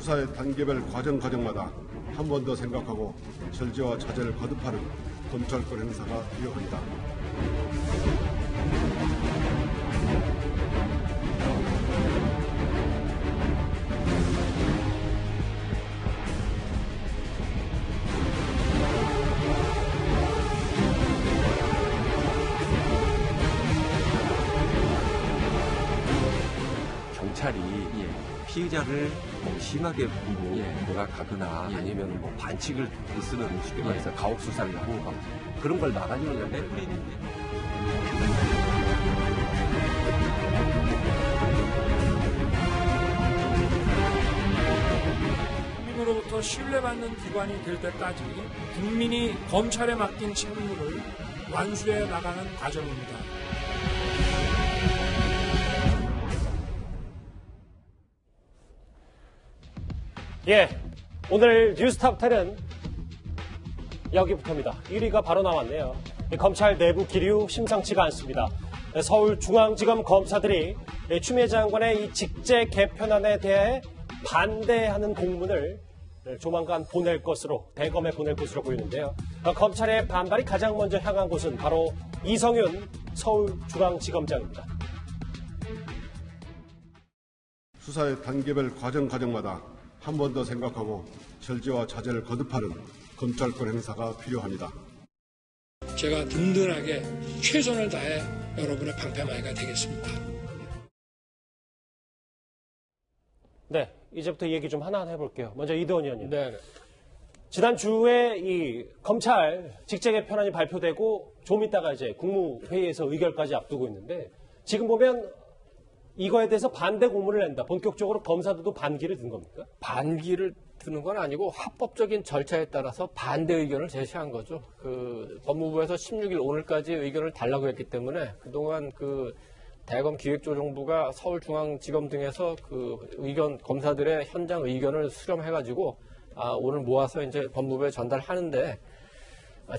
수사의 단계별 과정마다 한 번 더 생각하고 절제와 자제를 거듭하는 검찰권 행사가 필요합니다. 경찰이 피의자를 심하게 몰아가거나 아니면 반칙을 쓰는 쉽게 말해서 가혹 수사를 하고 그런 걸 막아주는 내부리는데. 국민으로부터 신뢰받는 기관이 될 때까지 국민이 검찰에 맡긴 책무를 완수해 나가는 과정입니다. 예, 오늘 뉴스탑10은 여기부터입니다. 1위가 바로 나왔네요. 검찰 내부 기류 심상치가 않습니다. 서울중앙지검 검사들이 추미애 장관의 이 직제 개편안에 대해 반대하는 공문을 조만간 보낼 것으로, 대검에 보낼 것으로 보이는데요. 검찰의 반발이 가장 먼저 향한 곳은 바로 이성윤 서울중앙지검장입니다. 수사의 단계별 과정마다 한 번 더 생각하고 절제와 자제를 거듭하는 검찰권 행사가 필요합니다. 제가 든든하게 최선을 다해 여러분의 방패막이가 되겠습니다. 네, 이제부터 얘기 좀 하나하나 해볼게요. 먼저 이도원 의원님. 네. 지난주에 이 검찰 직제 개편안이 발표되고 좀 있다가 이제 국무회의에서 의결까지 앞두고 있는데 지금 보면 이거에 대해서 반대 공문을 낸다. 본격적으로 검사들도 반기를 든 겁니까? 반기를 드는 건 아니고 합법적인 절차에 따라서 반대 의견을 제시한 거죠. 법무부에서 16일 오늘까지 의견을 달라고 했기 때문에 그동안 대검 기획조정부가 서울중앙지검 등에서 의견, 검사들의 현장 의견을 수렴해가지고 오늘 모아서 이제 법무부에 전달하는데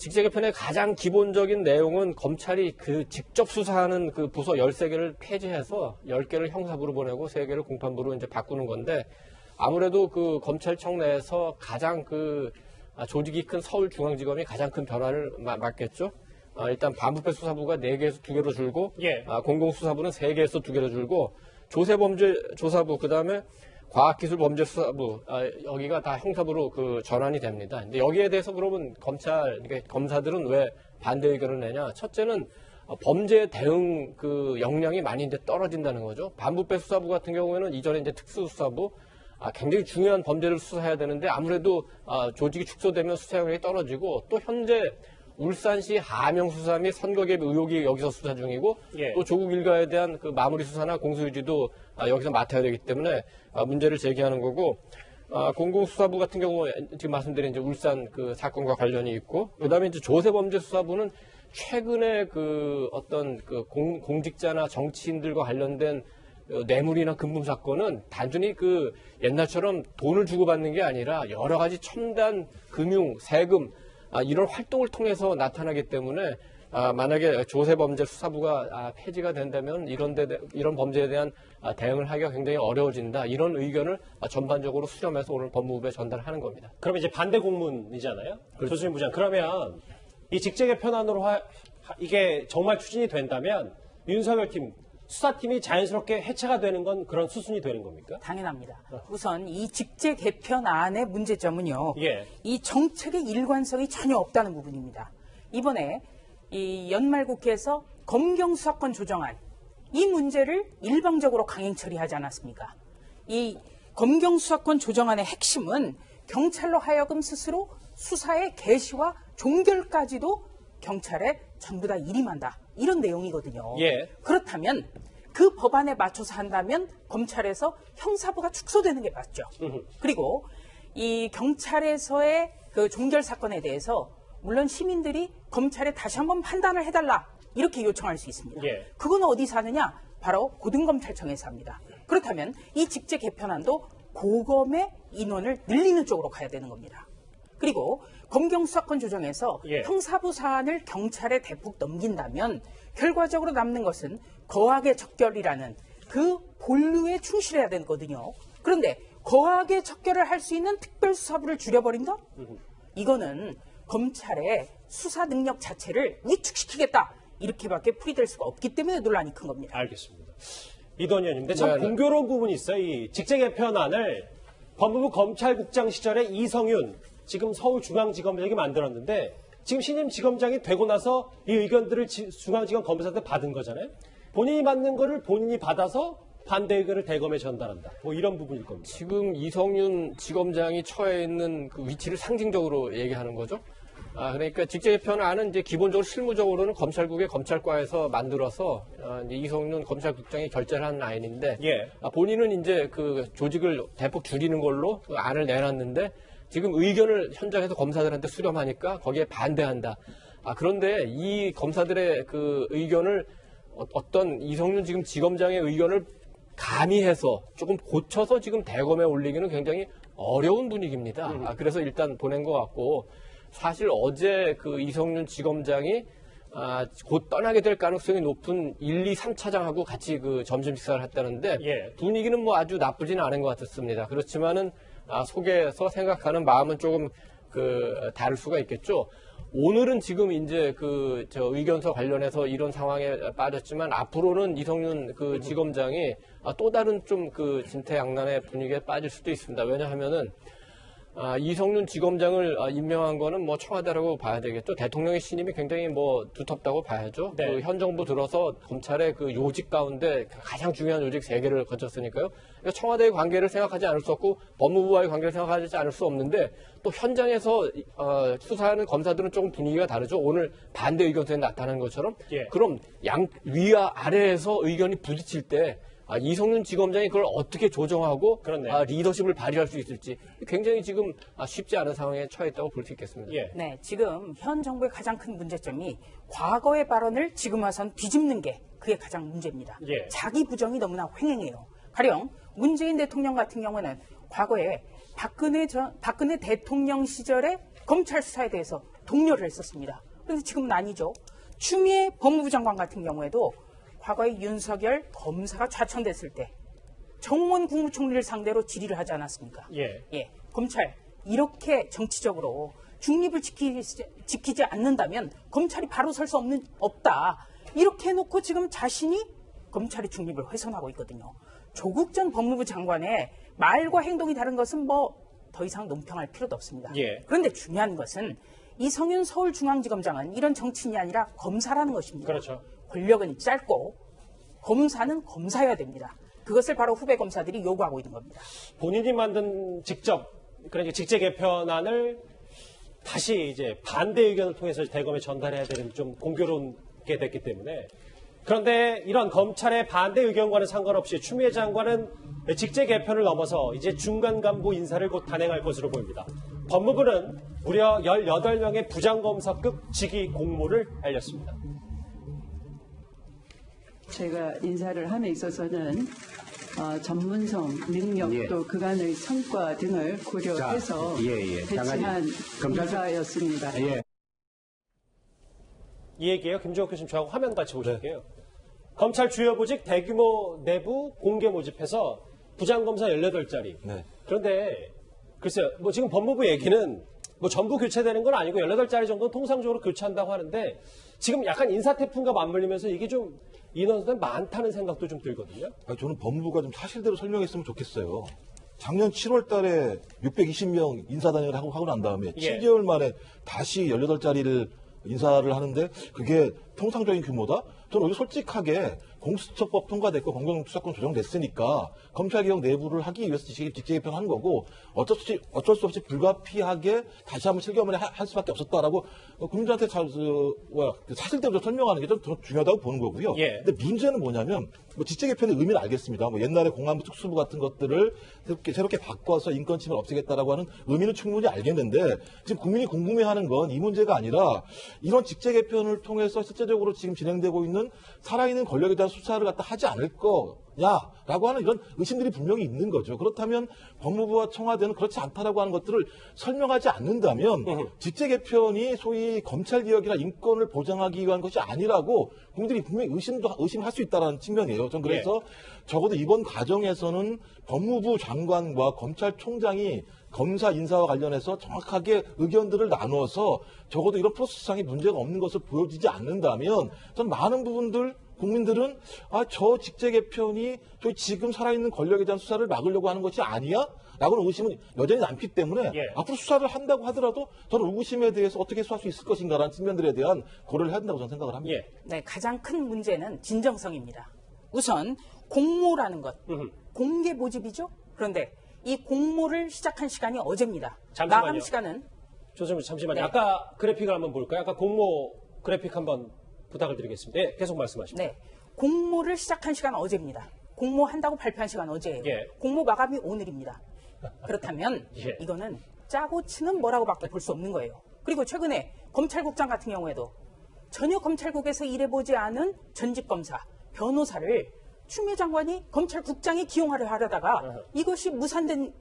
직제 개편의 가장 기본적인 내용은 검찰이 직접 수사하는 부서 13개를 폐지해서 10개를 형사부로 보내고 3개를 공판부로 이제 바꾸는 건데 아무래도 검찰청 내에서 가장 조직이 큰 서울중앙지검이 가장 큰 변화를 맞겠죠. 일단 반부패 수사부가 4개에서 2개로 줄고 공공수사부는 3개에서 2개로 줄고 조세범죄조사부 그다음에 과학기술범죄수사부 여기가 다 형사부로 전환이 됩니다. 근데 여기에 대해서 그러면 검사들은 왜 반대 의견을 내냐? 첫째는 범죄 대응 역량이 많이 이제 떨어진다는 거죠. 반부패 수사부 같은 경우에는 이전에 이제 특수수사부 굉장히 중요한 범죄를 수사해야 되는데 아무래도 조직이 축소되면 수사 역량이 떨어지고 또 현재 울산시 하명 수사 및 선거 개입 의혹이 여기서 수사 중이고 또 조국 일가에 대한 마무리 수사나 공소유지도 여기서 맡아야 되기 때문에 문제를 제기하는 거고 공공수사부 같은 경우 지금 말씀드린 이제 울산 사건과 관련이 있고 그다음에 이제 조세범죄수사부는 최근에 어떤 공직자나 정치인들과 관련된 뇌물이나 금품 사건은 단순히 옛날처럼 돈을 주고받는 게 아니라 여러 가지 첨단 금융, 세금 이런 활동을 통해서 나타나기 때문에 만약에 조세범죄수사부가 폐지가 된다면 이런 범죄에 대한 대응을 하기가 굉장히 어려워진다. 이런 의견을 전반적으로 수렴해서 오늘 법무부에 전달하는 겁니다. 그럼 이제 반대 공문이잖아요. 그렇죠. 조수진 부장. 그러면 이 직제 개편안으로 이게 정말 추진이 된다면 윤석열 팀 수사팀이 자연스럽게 해체가 되는 건 그런 수순이 되는 겁니까? 당연합니다. 우선 이 직제 개편안의 문제점은요. 이 정책의 일관성이 전혀 없다는 부분입니다. 이번에 이 연말국회에서 검경수사권 조정안 이 문제를 일방적으로 강행 처리하지 않았습니까? 이 검경수사권 조정안의 핵심은 경찰로 하여금 스스로 수사의 개시와 종결까지도 경찰에 전부 다 일임한다. 이런 내용이거든요. 그렇다면 그 법안에 맞춰서 한다면 검찰에서 형사부가 축소되는 게 맞죠. 그리고 이 경찰에서의 종결 사건에 대해서 물론 시민들이 검찰에 다시 한번 판단을 해달라 이렇게 요청할 수 있습니다. 그건 어디서 하느냐? 바로 고등검찰청에서 합니다. 그렇다면 이 직제 개편안도 고검의 인원을 늘리는 쪽으로 가야 되는 겁니다. 그리고 검경수사권 조정에서 형사부 사안을 경찰에 대폭 넘긴다면 결과적으로 남는 것은 거악의 적결이라는 그 본류에 충실해야 되거든요. 그런데 거하게 척결을 할 수 있는 특별수사부를 줄여버린다? 이거는 검찰의 수사 능력 자체를 위축시키겠다. 이렇게밖에 풀이될 수가 없기 때문에 논란이 큰 겁니다. 알겠습니다. 이동현 의원님, 근데 참 공교로운 부분이 있어요. 이 직제 개편안을 법무부 검찰국장 시절에 이성윤, 지금 서울중앙지검장이 만들었는데 지금 신임 지검장이 되고 나서 이 의견들을 중앙지검 검사한테 받은 거잖아요. 본인이 받는 거를 본인이 받아서 반대 의견을 대검에 전달한다. 뭐 이런 부분일 겁니다. 지금 이성윤 지검장이 처해 있는 그 위치를 상징적으로 얘기하는 거죠. 그러니까 직제 개편안은 이제 기본적으로 실무적으로는 검찰국의 검찰과에서 만들어서 이제 이성윤 검찰국장이 결재를 한 라인인데 본인은 이제 그 조직을 대폭 줄이는 걸로 그 안을 내놨는데 지금 의견을 현장에서 검사들한테 수렴하니까 거기에 반대한다. 그런데 이 검사들의 그 의견을 어떤 이성윤 지금 지검장의 의견을 가미해서 조금 고쳐서 지금 대검에 올리기는 굉장히 어려운 분위기입니다. 그래서 일단 보낸 것 같고 사실 어제 그 이성윤 지검장이 곧 떠나게 될 가능성이 높은 1, 2, 3차장하고 같이 그 점심 식사를 했다는데 분위기는 뭐 아주 나쁘지는 않은 것 같았습니다. 그렇지만은 속에서 생각하는 마음은 조금 다를 수가 있겠죠. 오늘은 지금 이제 저 의견서 관련해서 이런 상황에 빠졌지만 앞으로는 이성윤 그 지검장이 또 다른 좀 진퇴양난의 분위기에 빠질 수도 있습니다. 왜냐하면은 이성윤 지검장을 임명한 거는 뭐 청와대라고 봐야 되겠죠. 대통령의 신임이 굉장히 뭐 두텁다고 봐야죠. 그 현 정부 들어서 검찰의 그 요직 가운데 가장 중요한 요직 3개를 거쳤으니까요. 그러니까 청와대의 관계를 생각하지 않을 수 없고 법무부와의 관계를 생각하지 않을 수 없는데 또 현장에서 수사하는 검사들은 조금 분위기가 다르죠. 오늘 반대 의견서에 나타난 것처럼 그럼 위와 아래에서 의견이 부딪힐 때 이성윤 지검장이 그걸 어떻게 조정하고 리더십을 발휘할 수 있을지 굉장히 지금 쉽지 않은 상황에 처했다고 볼 수 있겠습니다. 네, 지금 현 정부의 가장 큰 문제점이 과거의 발언을 지금 와선 뒤집는 게 그게 가장 문제입니다. 자기 부정이 너무나 횡행해요. 가령 문재인 대통령 같은 경우는 과거에 박근혜 대통령 시절에 검찰 수사에 대해서 독려를 했었습니다. 그런데 지금은 아니죠. 추미애 법무부 장관 같은 경우에도 과거에 윤석열 검사가 좌천됐을 때 정원 국무총리를 상대로 질의를 하지 않았습니까? 검찰 이렇게 정치적으로 중립을 지키지 않는다면 검찰이 바로 설 수 없다. 이렇게 해놓고 지금 자신이 검찰의 중립을 훼손하고 있거든요. 조국 전 법무부 장관의 말과 행동이 다른 것은 뭐 더 이상 논평할 필요도 없습니다. 그런데 중요한 것은 이성윤 서울중앙지검장은 이런 정치인이 아니라 검사라는 것입니다. 그렇죠. 권력은 짧고 검사는 검사여야 됩니다. 그것을 바로 후배 검사들이 요구하고 있는 겁니다. 본인이 만든 그러니까 직제 개편안을 다시 이제 반대 의견을 통해서 대검에 전달해야 되는 좀 공교롭게 됐기 때문에 그런데 이런 검찰의 반대 의견과는 상관없이 추미애 장관은 직제 개편을 넘어서 이제 중간 간부 인사를 곧 단행할 것으로 보입니다. 법무부는 무려 18명의 부장검사급 직위 공모를 알렸습니다. 제가 인사를 함에 있어서는 전문성, 능력 또 그간의 성과 등을 고려해서 배치한 인사였습니다. 이 얘기예요. 김종욱 교수님 저하고 화면 같이 보실게요. 검찰 주요 보직 대규모 내부 공개 모집해서 부장검사 18자리. 그런데 글쎄요. 뭐 지금 법무부 얘기는 뭐 전부 교체되는 건 아니고 18자리 정도는 통상적으로 교체한다고 하는데 지금 약간 인사태풍과 맞물리면서 이게 좀 인원수가 많다는 생각도 좀 들거든요. 저는 법무부가 좀 사실대로 설명했으면 좋겠어요. 작년 7월 달에 620명 인사단행을 하고 난 다음에 7개월 만에 다시 18자리를 인사를 하는데 그게 통상적인 규모다? 저는 오히려 솔직하게 공수처법 통과됐고 공정수사권 조정됐으니까 검찰개혁 내부를 하기 위해서 직제 개편한 거고 어쩔 수 없이 불가피하게 다시 한번 7개월 만에 할 수밖에 없었다라고 국민들한테 사실대로 설명하는 게 좀 더 중요하다고 보는 거고요. 근데 문제는 뭐냐면 직제 개편의 의미는 알겠습니다. 옛날에 공안부 특수부 같은 것들을 새롭게 바꿔서 인권 침해를 없애겠다라고 하는 의미는 충분히 알겠는데 지금 국민이 궁금해하는 건 이 문제가 아니라 이런 직제 개편을 통해서 실제적으로 지금 진행되고 있는 살아있는 권력에 대한 수사를 하지 않을 라고 하는 이런 의심들이 분명히 있는 거죠. 그렇다면 법무부와 청와대는 그렇지 않다라고 하는 것들을 설명하지 않는다면 직제 개편이 소위 검찰개혁이나 인권을 보장하기 위한 것이 아니라고 국민들이 분명히 의심할 수 있다는 측면이에요. 전 그래서 적어도 이번 과정에서는 법무부 장관과 검찰총장이 검사 인사와 관련해서 정확하게 의견들을 나누어서 적어도 이런 프로세스상의 문제가 없는 것을 보여주지 않는다면 전 많은 부분들 국민들은 저 직제 개편이 저희 지금 살아있는 권력에 대한 수사를 막으려고 하는 것이 아니야? 라고는 의심은 여전히 남기 때문에 앞으로 수사를 한다고 하더라도 저는 의구심에 대해서 어떻게 수사할 수 있을 것인가라는 측면들에 대한 고려를 해야 된다고 저는 생각을 합니다. 네, 가장 큰 문제는 진정성입니다. 우선 공모라는 것, 공개 모집이죠. 그런데 이 공모를 시작한 시간이 어제입니다. 잠시만요. 마감 시간은 조선님 잠시만요. 네. 아까 그래픽을 한번 볼까요? 아까 공모 그래픽 한번 부탁을 드리겠습니다. 네, 계속 말씀하십시오. 네, 공모를 시작한 시간 어제입니다. 공모한다고 발표한 시간 어제예요. 예. 공모 마감이 오늘입니다. 그렇다면 이거는 짜고 치는 뭐라고밖에 볼 수 없는 거예요. 그리고 최근에 검찰국장 같은 경우에도 전혀 검찰국에서 일해보지 않은 전직 검사, 변호사를 추미애 장관이 검찰국장에 기용하려 하려다가 이것이 무산된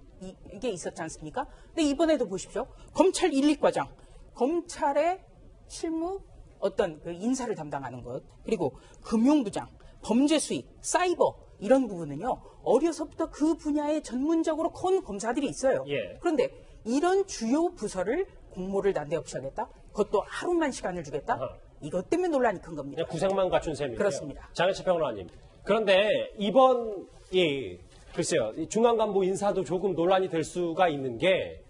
게 있었지 않습니까? 근데 이번에도 보십시오. 검찰 1, 2과장, 검찰의 실무 어떤 그 인사를 담당하는 것, 그리고 금융부장, 범죄 수익, 사이버 이런 부분은요 어려서부터 그 분야에 전문적으로 커온 검사들이 있어요. 그런데 이런 주요 부서를 공모를 난데없이 하겠다? 그것도 하루만 시간을 주겠다? 이것 때문에 논란이 큰 겁니다. 그냥 구색만 갖춘 셈이에요. 그렇습니다. 장혜철 평론가님. 그런데 이번 글쎄요, 이 중앙간부 인사도 조금 논란이 될 수가 있는 게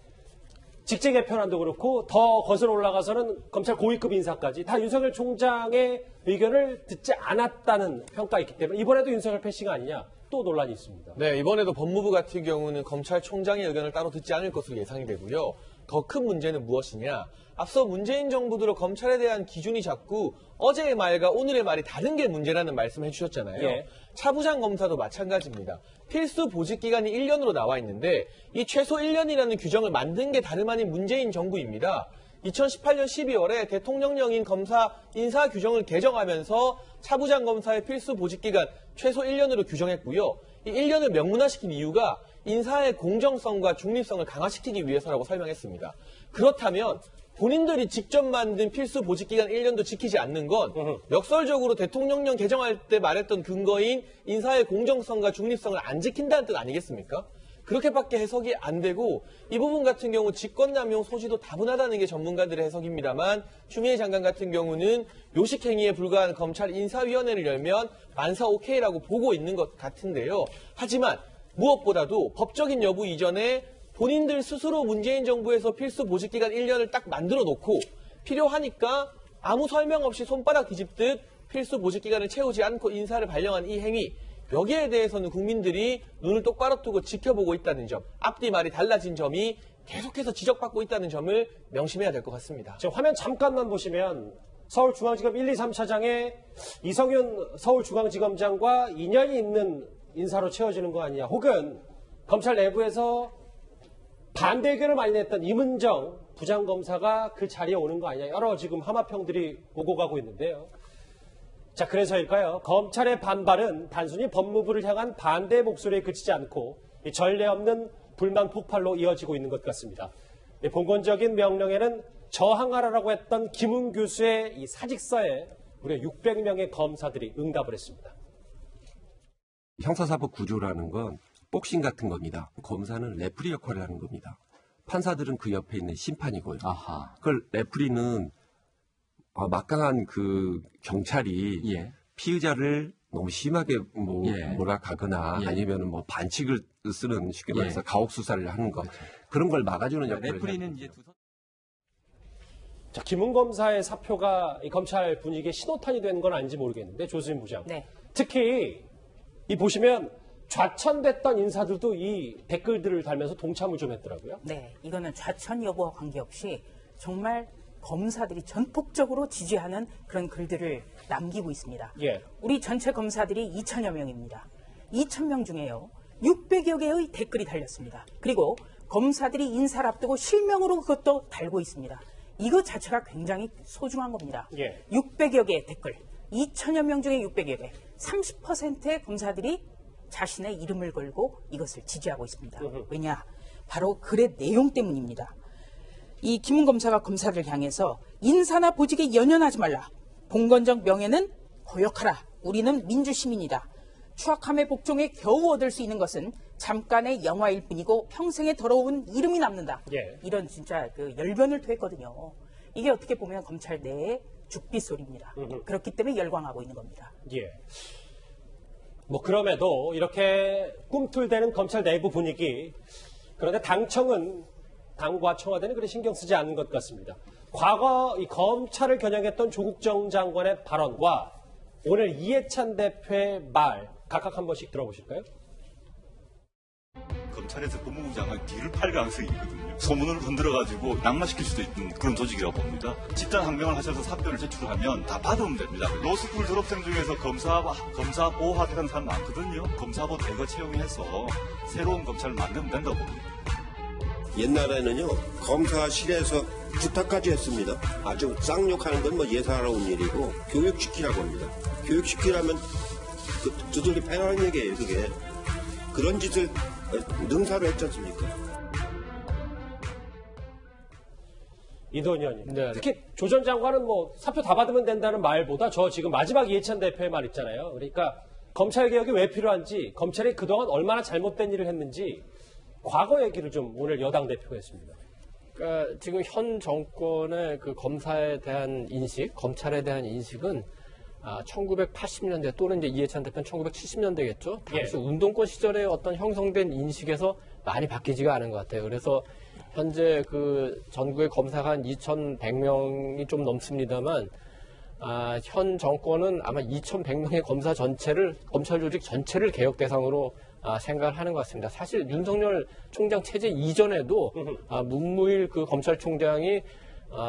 직제 개편안도 그렇고 더 거슬러 올라가서는 검찰 고위급 인사까지 다 윤석열 총장의 의견을 듣지 않았다는 평가가 있기 때문에 이번에도 윤석열 패싱 아니냐 또 논란이 있습니다. 네, 이번에도 법무부 같은 경우는 검찰총장의 의견을 따로 듣지 않을 것으로 예상이 되고요. 더 큰 문제는 무엇이냐? 앞서 문재인 정부 들어 검찰에 대한 기준이 자꾸 어제의 말과 오늘의 말이 다른 게 문제라는 말씀을 해주셨잖아요. 차부장 검사도 마찬가지입니다. 필수 보직 기간이 1년으로 나와 있는데 이 최소 1년이라는 규정을 만든 게 다름 아닌 문재인 정부입니다. 2018년 12월에 대통령령인 검사 인사 규정을 개정하면서 차부장 검사의 필수 보직 기간 최소 1년으로 규정했고요. 이 1년을 명문화시킨 이유가 인사의 공정성과 중립성을 강화시키기 위해서라고 설명했습니다. 그렇다면 본인들이 직접 만든 필수 보직기간 1년도 지키지 않는 건 역설적으로 대통령령 개정할 때 말했던 근거인 인사의 공정성과 중립성을 안 지킨다는 뜻 아니겠습니까? 그렇게밖에 해석이 안 되고 이 부분 같은 경우 직권남용 소지도 다분하다는 게 전문가들의 해석입니다만 추미애 장관 같은 경우는 요식행위에 불과한 검찰 인사위원회를 열면 만사 오케이라고 보고 있는 것 같은데요. 하지만 무엇보다도 법적인 여부 이전에 본인들 스스로 문재인 정부에서 필수 보직기간 1년을 딱 만들어 놓고 필요하니까 아무 설명 없이 손바닥 뒤집듯 필수 보직기간을 채우지 않고 인사를 발령한 이 행위, 여기에 대해서는 국민들이 눈을 똑바로 뜨고 지켜보고 있다는 점, 앞뒤 말이 달라진 점이 계속해서 지적받고 있다는 점을 명심해야 될 것 같습니다. 지금 화면 잠깐만 보시면 서울중앙지검 1, 2, 3차장에 이성윤 서울중앙지검장과 인연이 있는 인사로 채워지는 거 아니냐, 혹은 검찰 내부에서 반대 의견을 많이 냈던 임은정 부장검사가 그 자리에 오는 거 아니냐, 여러 지금 하마평들이 오고 가고 있는데요. 자, 그래서일까요? 검찰의 반발은 단순히 법무부를 향한 반대 목소리에 그치지 않고 이 전례 없는 불만 폭발로 이어지고 있는 것 같습니다. 이 봉건적인 명령에는 저항하라고 했던 김웅 교수의 이 사직서에 무려 600명의 검사들이 응답을 했습니다. 형사사법 구조라는 건 복싱 같은 겁니다. 검사는 레프리 역할을 하는 겁니다. 판사들은 그 옆에 있는 심판이고요. 그걸 레프리는 막강한 그 경찰이 피의자를 너무 심하게 몰아가거나 아니면 뭐 반칙을 쓰는 쉽게 말해서 가혹 수사를 하는 것, 그런 걸 막아주는 역할을 레프리는 이제 자, 김웅 검사의 사표가 이 검찰 분위기에 신호탄이 된 건 아닌지 모르겠는데, 조수진 부장. 특히 이 보시면 좌천됐던 인사들도 이 댓글들을 달면서 동참을 좀 했더라고요. 네, 이거는 좌천 여부와 관계없이 정말 검사들이 전폭적으로 지지하는 그런 글들을 남기고 있습니다. 우리 전체 검사들이 2천여 명입니다. 2,000명 중에요, 600여 개의 댓글이 달렸습니다. 그리고 검사들이 인사를 앞두고 실명으로 그것도 달고 있습니다. 이것 자체가 굉장히 소중한 겁니다. 600여 개의 댓글, 2천여 명 중에 600여 개, 30%의 검사들이 자신의 이름을 걸고 이것을 지지하고 있습니다. 왜냐? 바로 글의 내용 때문입니다. 이 김문 검사가 검사를 향해서 인사나 보직에 연연하지 말라. 봉건적 명예는 고역하라. 우리는 민주시민이다. 추악함의 복종에 겨우 얻을 수 있는 것은 잠깐의 영화일 뿐이고 평생의 더러운 이름이 남는다. 예. 이런 진짜 그 열변을 토했거든요. 이게 어떻게 보면 검찰 내의 죽빗소리입니다. 그렇기 때문에 열광하고 있는 겁니다. 예. 뭐 그럼에도 이렇게 꿈틀대는 검찰 내부 분위기, 그런데 당과 청와대는 그리 신경 쓰지 않는 것 같습니다. 과거 이 검찰을 겨냥했던 조국정 장관의 발언과 오늘 이해찬 대표의 말 각각 한 번씩 들어보실까요? 검찰에서 법무부 장관 뒤를 팔 가능성이 있거든요. 소문을 흔들어가지고 낙마시킬 수도 있는 그런 조직이라고 봅니다. 집단 항명을 하셔서 사표를 제출하면 다 받으면 됩니다. 로스쿨 졸업생 중에서 검사 보호하겠다는 사람 많거든요. 검사보 대거 채용해서 새로운 검찰을 만들면 된다고 봅니다. 옛날에는요, 검사실에서 부탁까지 했습니다. 아주 쌍욕하는 건 뭐 예사로운 일이고 교육시키라고 합니다. 교육시키라면 두들겨 패라는 얘기예요, 그게. 그런 짓을 능사로 했지 않습니까? 이도현 의원님. 네. 특히 조 전 장관은 뭐 사표 다 받으면 된다는 말보다 저 지금 마지막 이해찬 대표의 말 있잖아요. 그러니까 검찰개혁이 왜 필요한지, 검찰이 그동안 얼마나 잘못된 일을 했는지 과거 얘기를 좀 오늘 여당 대표가 했습니다. 그러니까 지금 현 정권의 그 검사에 대한 인식, 검찰에 대한 인식은 1980년대 또는 이제 이해찬 대표는 1970년대겠죠. 당시 운동권 시절에 어떤 형성된 인식에서 많이 바뀌지가 않은 것 같아요. 그래서 현재 그 전국의 검사가 한 2,100명이 좀 넘습니다만, 현 정권은 아마 2,100명의 검찰 조직 전체를 개혁 대상으로 생각을 하는 것 같습니다. 사실 윤석열 총장 체제 이전에도 문무일 그 검찰총장이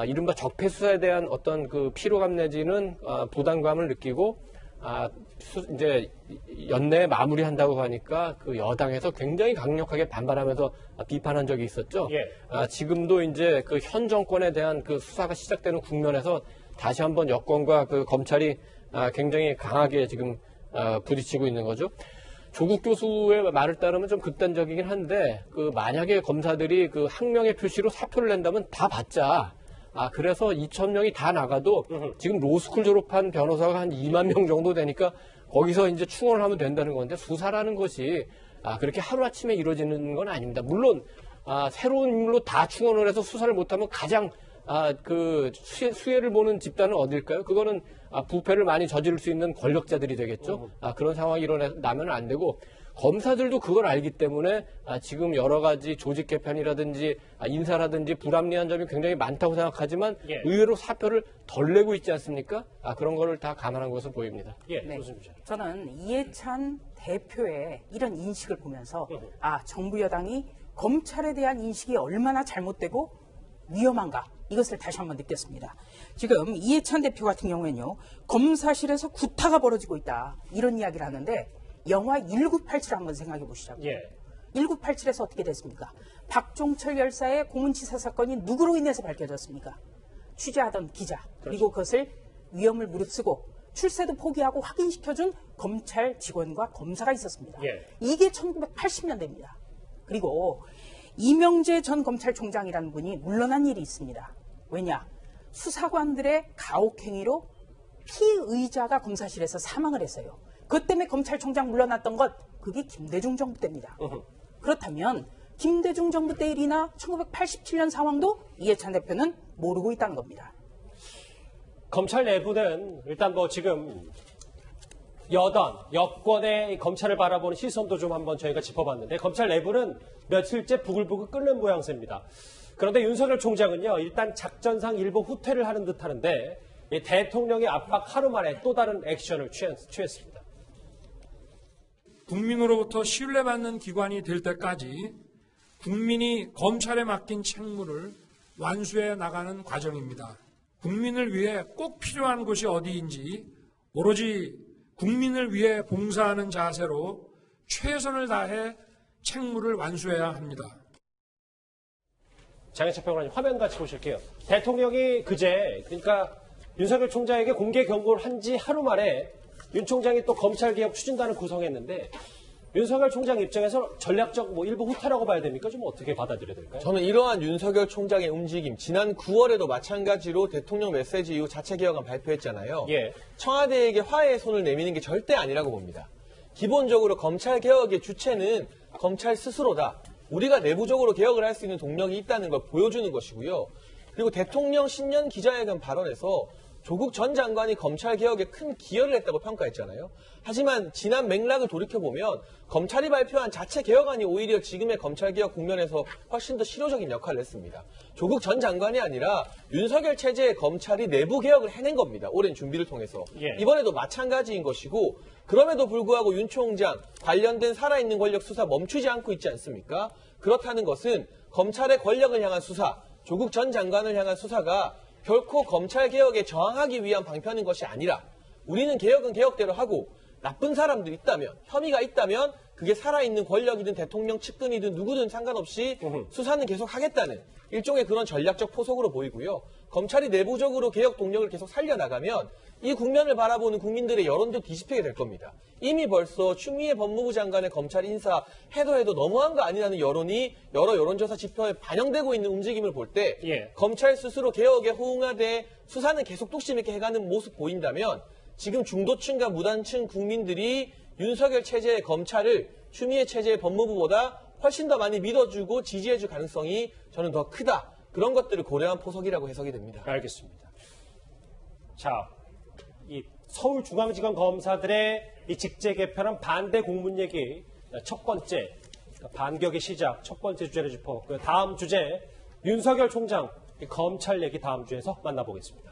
이른바 적폐 수사에 대한 어떤 그 피로감 내지는 부담감을 느끼고 이제 연내에 마무리한다고 하니까 그 여당에서 굉장히 강력하게 반발하면서 비판한 적이 있었죠. 예. 지금도 이제 그 현 정권에 대한 그 수사가 시작되는 국면에서 다시 한번 여권과 그 검찰이 굉장히 강하게 지금 부딪히고 있는 거죠. 조국 교수의 말을 따르면 좀 극단적이긴 한데 그 만약에 검사들이 그 항명의 표시로 사표를 낸다면 다 받자. 그래서 2,000명이 다 나가도 지금 로스쿨 졸업한 변호사가 한 2만 명 정도 되니까 거기서 이제 충원을 하면 된다는 건데 수사라는 것이 그렇게 하루아침에 이루어지는 건 아닙니다. 물론 새로운 인물로 다 충원을 해서 수사를 못하면 가장 그 수혜를 보는 집단은 어딜까요? 그거는 부패를 많이 저지를 수 있는 권력자들이 되겠죠. 그런 상황이 일어나면 안 되고 검사들도 그걸 알기 때문에 지금 여러 가지 조직 개편이라든지 인사라든지 불합리한 점이 굉장히 많다고 생각하지만 의외로 사표를 덜 내고 있지 않습니까? 그런 거를 다 감안한 것으로 보입니다. 예, 네. 좋습니다. 저는 이해찬 대표의 이런 인식을 보면서 정부 여당이 검찰에 대한 인식이 얼마나 잘못되고 위험한가 이것을 다시 한번 느꼈습니다. 지금 이해찬 대표 같은 경우에는요. 검사실에서 구타가 벌어지고 있다. 이런 이야기를 하는데 영화 1987을 한번 생각해 보시자고요. 1987에서 어떻게 됐습니까? 박종철 열사의 고문치사 사건이 누구로 인해서 밝혀졌습니까? 취재하던 기자. 그리고 그것을 위험을 무릅쓰고 출세도 포기하고 확인시켜준 검찰 직원과 검사가 있었습니다. 이게 1980년대입니다. 그리고 이명재 전 검찰총장이라는 분이 물러난 일이 있습니다. 왜냐? 수사관들의 가혹행위로 피의자가 검사실에서 사망을 했어요. 그것 때문에 검찰총장 물러났던 것, 그게 김대중 정부 때입니다. 그렇다면 김대중 정부 때 일이나 1987년 상황도 이해찬 대표는 모르고 있다는 겁니다. 검찰 내부는 일단 뭐 지금 여권의 검찰을 바라보는 시선도 좀 한번 저희가 짚어봤는데 검찰 내부는 며칠째 부글부글 끓는 모양새입니다. 그런데 윤석열 총장은요, 일단 작전상 일부 후퇴를 하는 듯 하는데 대통령의 압박 하루 만에 또 다른 액션을 취했습니다. 국민으로부터 신뢰받는 기관이 될 때까지 국민이 검찰에 맡긴 책무를 완수해 나가는 과정입니다. 국민을 위해 꼭 필요한 곳이 어디인지 오로지 국민을 위해 봉사하는 자세로 최선을 다해 책무를 완수해야 합니다. 장혜철 평론가님 화면 같이 보실게요. 대통령이 그제 그러니까 윤석열 총장에게 공개 경고를 한 지 하루 만에 윤 총장이 또 검찰개혁 추진단을 구성했는데 윤석열 총장 입장에서 전략적 일부 후퇴라고 봐야 됩니까? 좀 어떻게 받아들여야 될까요? 저는 이러한 윤석열 총장의 움직임, 지난 9월에도 마찬가지로 대통령 메시지 이후 자체 개혁안 발표했잖아요. 예. 청와대에게 화해의 손을 내미는 게 절대 아니라고 봅니다. 기본적으로 검찰 개혁의 주체는 검찰 스스로다. 우리가 내부적으로 개혁을 할 수 있는 동력이 있다는 걸 보여주는 것이고요. 그리고 대통령 신년 기자회견 발언에서 조국 전 장관이 검찰 개혁에 큰 기여를 했다고 평가했잖아요. 하지만 지난 맥락을 돌이켜보면 검찰이 발표한 자체 개혁안이 오히려 지금의 검찰 개혁 국면에서 훨씬 더 실효적인 역할을 했습니다. 조국 전 장관이 아니라 윤석열 체제의 검찰이 내부 개혁을 해낸 겁니다. 오랜 준비를 통해서. 예. 이번에도 마찬가지인 것이고 그럼에도 불구하고 윤 총장 관련된 살아있는 권력 수사 멈추지 않고 있지 않습니까? 그렇다는 것은 검찰의 권력을 향한 수사, 조국 전 장관을 향한 수사가 결코 검찰 개혁에 저항하기 위한 방편인 것이 아니라 우리는 개혁은 개혁대로 하고 나쁜 사람들 있다면, 혐의가 있다면 그게 살아있는 권력이든 대통령 측근이든 누구든 상관없이 수사는 계속 하겠다는 일종의 그런 전략적 포석으로 보이고요. 검찰이 내부적으로 개혁 동력을 계속 살려나가면 이 국면을 바라보는 국민들의 여론도 뒤집히게 될 겁니다. 이미 벌써 추미애 법무부 장관의 검찰 인사 해도 너무한 거 아니냐는 여론이 여러 여론조사 지표에 반영되고 있는 움직임을 볼 때 예. 검찰 스스로 개혁에 호응하되 수사는 계속 뚝심 있게 해가는 모습 보인다면 지금 중도층과 무단층 국민들이 윤석열 체제의 검찰을 추미애 체제의 법무부보다 훨씬 더 많이 믿어주고 지지해줄 가능성이 저는 더 크다. 그런 것들을 고려한 포석이라고 해석이 됩니다. 알겠습니다. 자, 이 서울중앙지검 검사들의 이 직제 개편안 반대 공문 얘기 첫 번째 반격의 시작 첫 번째 주제를 짚어봤고요. 다음 주제 윤석열 총장 검찰 얘기 다음 주에서 만나보겠습니다.